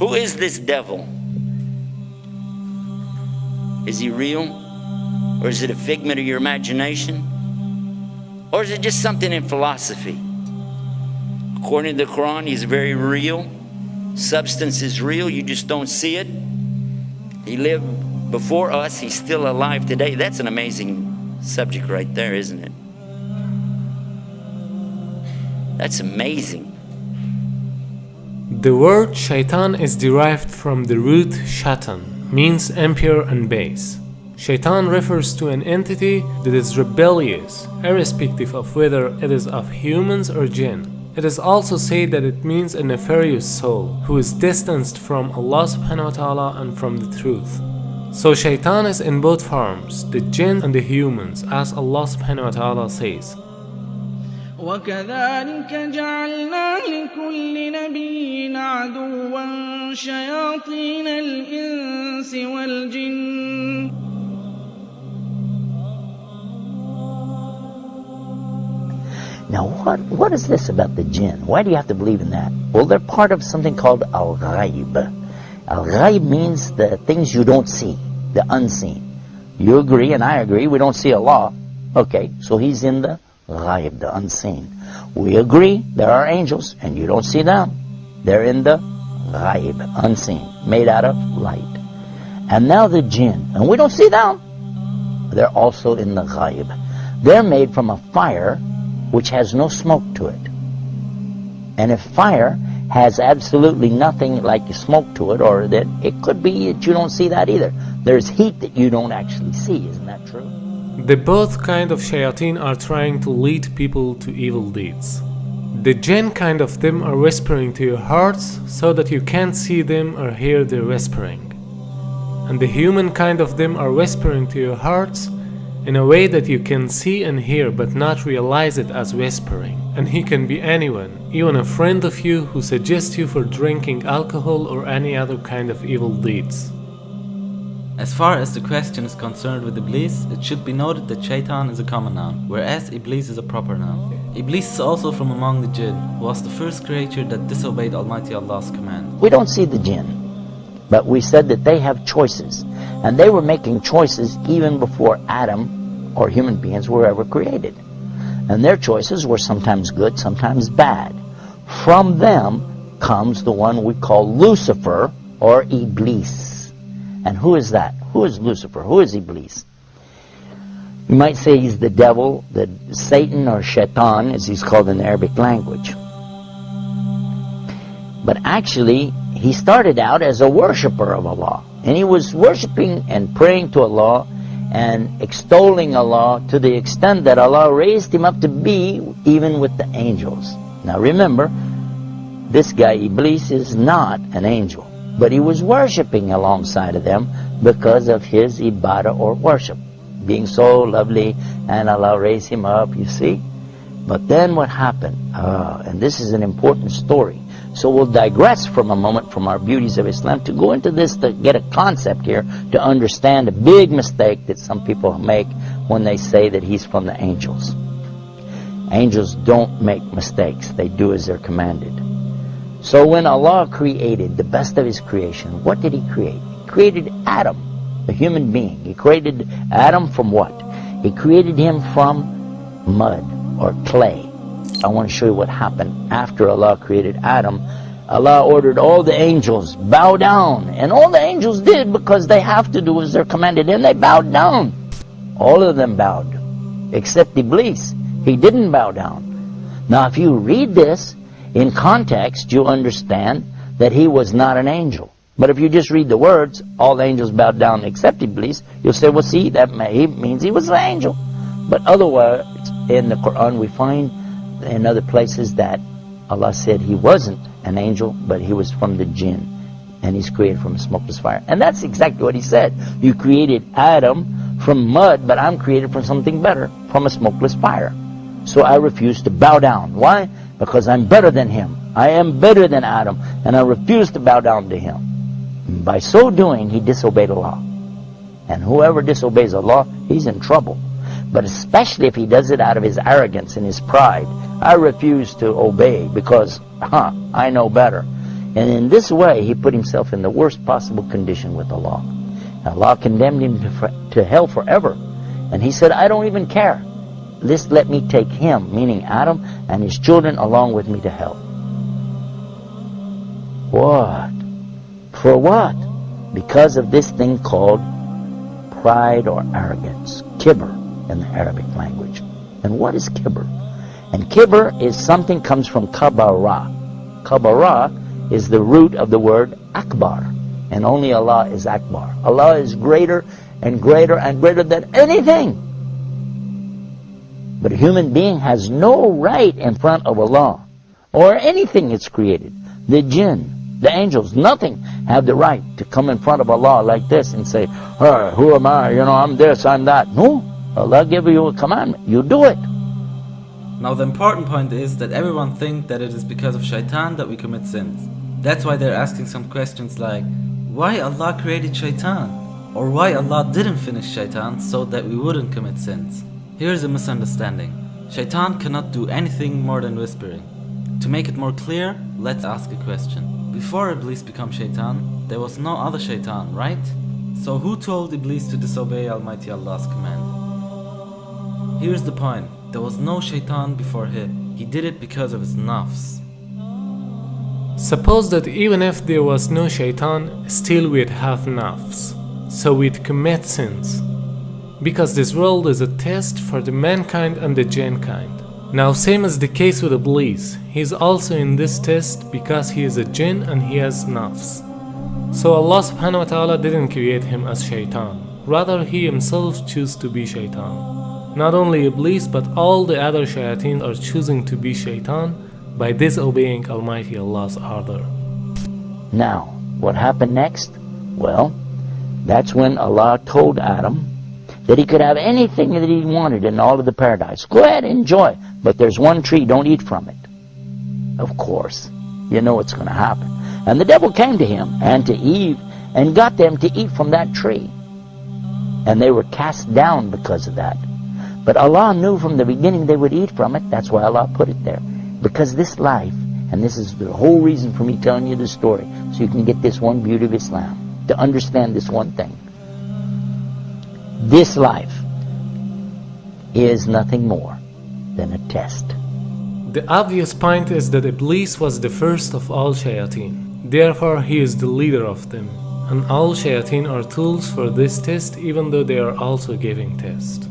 Who is this devil? Is he real? Or is it a figment of your imagination? Or is it just something in philosophy? According to the Quran, he's very real. Substance is real, you just don't see it. He lived before us, he's still alive today. That's an amazing subject right there, isn't it? That's amazing. The word shaitan is derived from the root shaitan, means impure and base. Shaitan refers to an entity that is rebellious, irrespective of whether it is of humans or jinn. It is also said that it means a nefarious soul, who is distanced from Allah subhanahu wa ta'ala and from the truth. So shaitan is in both forms, the jinn and the humans, as Allah subhanahu wa ta'ala says. وَكَذَلِكَ جَعَلْنَا لِكُلِّ نَبِيٍّ عَدُوًّا شَيَاطِينَ الْإِنسِ وَالْجِنِّ. Now what is this about the jinn? Why do you have to believe in that? Well, they're part of something called al-ghaib. Al-ghaib means the things you don't see, the unseen. You agree and I agree, we don't see Allah. Okay, so he's in the ghaib, the unseen. We agree there are angels and you don't see them. They're in the ghaib, unseen, made out of light. And now the jinn, and we don't see them. They're also in the ghaib. They're made from a fire which has no smoke to it. And if fire has absolutely nothing like smoke to it, or that it could be that you don't see that either. There's heat that you don't actually see, isn't that true? The both kind of shayateen are trying to lead people to evil deeds. The jinn kind of them are whispering to your hearts so that you can't see them or hear their whispering. And the human kind of them are whispering to your hearts in a way that you can see and hear but not realize it as whispering. And he can be anyone, even a friend of you who suggests you for drinking alcohol or any other kind of evil deeds. As far as the question is concerned with Iblis, it should be noted that Shaitan is a common noun, whereas Iblis is a proper noun. Iblis is also from among the jinn, who was the first creature that disobeyed Almighty Allah's command. We don't see the jinn, but we said that they have choices. And they were making choices even before Adam or human beings were ever created. And their choices were sometimes good, sometimes bad. From them comes the one we call Lucifer or Iblis. And who is that? Who is Lucifer? Who is Iblis? You might say he's the devil, the Satan or Shaitan as he's called in the Arabic language. But actually, he started out as a worshipper of Allah. And he was worshiping and praying to Allah and extolling Allah to the extent that Allah raised him up to be even with the angels. Now remember, this guy Iblis is not an angel, but he was worshiping alongside of them because of his ibadah or worship, being so lovely, and Allah raised him up, you see. But then what happened? And this is an important story. So we'll digress from a moment from our beauties of Islam to go into this to get a concept here to understand a big mistake that some people make when they say that he's from the angels. Angels don't make mistakes. They do as they're commanded. So when Allah created the best of his creation, what did he create? He created Adam, a human being. He created Adam from what? He created him from mud or clay. I want to show you what happened after Allah created Adam. Allah ordered all the angels, bow down. And all the angels did because they have to do as they're commanded. And they bowed down. All of them bowed. Except Iblis. He didn't bow down. Now if you read this in context, you'll understand that he was not an angel. But if you just read the words, all the angels bowed down except Iblis, you'll say, well see, that means he was an angel. But otherwise, in the Quran we find in other places that Allah said he wasn't an angel, but he was from the jinn, and he's created from a smokeless fire. And that's exactly what he said. You created Adam from mud, but I'm created from something better, from a smokeless fire. So I refuse to bow down. Why? Because I'm better than him. I am better than Adam, and I refuse to bow down to him. And by so doing, he disobeyed Allah. And whoever disobeys Allah, he's in trouble. But especially if he does it out of his arrogance and his pride. I refuse to obey because, I know better. And in this way, he put himself in the worst possible condition with Allah. Allah condemned him to hell forever. And he said, I don't even care. Just let me take him, meaning Adam, and his children along with me to hell. What? For what? Because of this thing called pride or arrogance. Kibr in the Arabic language. And what is kibr? And kibr is something comes from kabara. Kabara is the root of the word akbar. And only Allah is akbar. Allah is greater and greater and greater than anything. But a human being has no right in front of Allah or anything it's created. The jinn, the angels, nothing have the right to come in front of Allah like this and say, hey, who am I? I'm this, I'm that. No. Allah gave you a commandment. You do it. Now the important point is that everyone thinks that it is because of Shaitan that we commit sins. That's why they're asking some questions like, why Allah created Shaitan? Or why Allah didn't finish Shaitan so that we wouldn't commit sins? Here's a misunderstanding. Shaitan cannot do anything more than whispering. To make it more clear, let's ask a question. Before Iblis became Shaitan, there was no other Shaitan, right? So who told Iblis to disobey Almighty Allah's command? Here's the point. There was no Shaitan before him. He did it because of his nafs. Suppose that even if there was no Shaitan, still we'd have nafs. So we'd commit sins. Because this world is a test for the mankind and the jinn kind. Now same as the case with Iblis, he's also in this test because he is a jinn and he has nafs. So Allah subhanahu wa ta'ala didn't create him as Shaitan. Rather he himself chose to be Shaitan. Not only Iblis but all the other shayateen are choosing to be Shaitan by disobeying Almighty Allah's order. Now, what happened next? Well, that's when Allah told Adam that he could have anything that he wanted in all of the paradise. Go ahead, enjoy. But there's one tree, don't eat from it. Of course, you know what's going to happen. And the devil came to him and to Eve and got them to eat from that tree. And they were cast down because of that. But Allah knew from the beginning they would eat from it. That's why Allah put it there. Because this life, and this is the whole reason for me telling you this story, so you can get this one beauty of Islam, to understand this one thing. This life is nothing more than a test. The obvious point is that Iblis was the first of all shayateen. Therefore, he is the leader of them. And all shayateen are tools for this test, even though they are also giving test.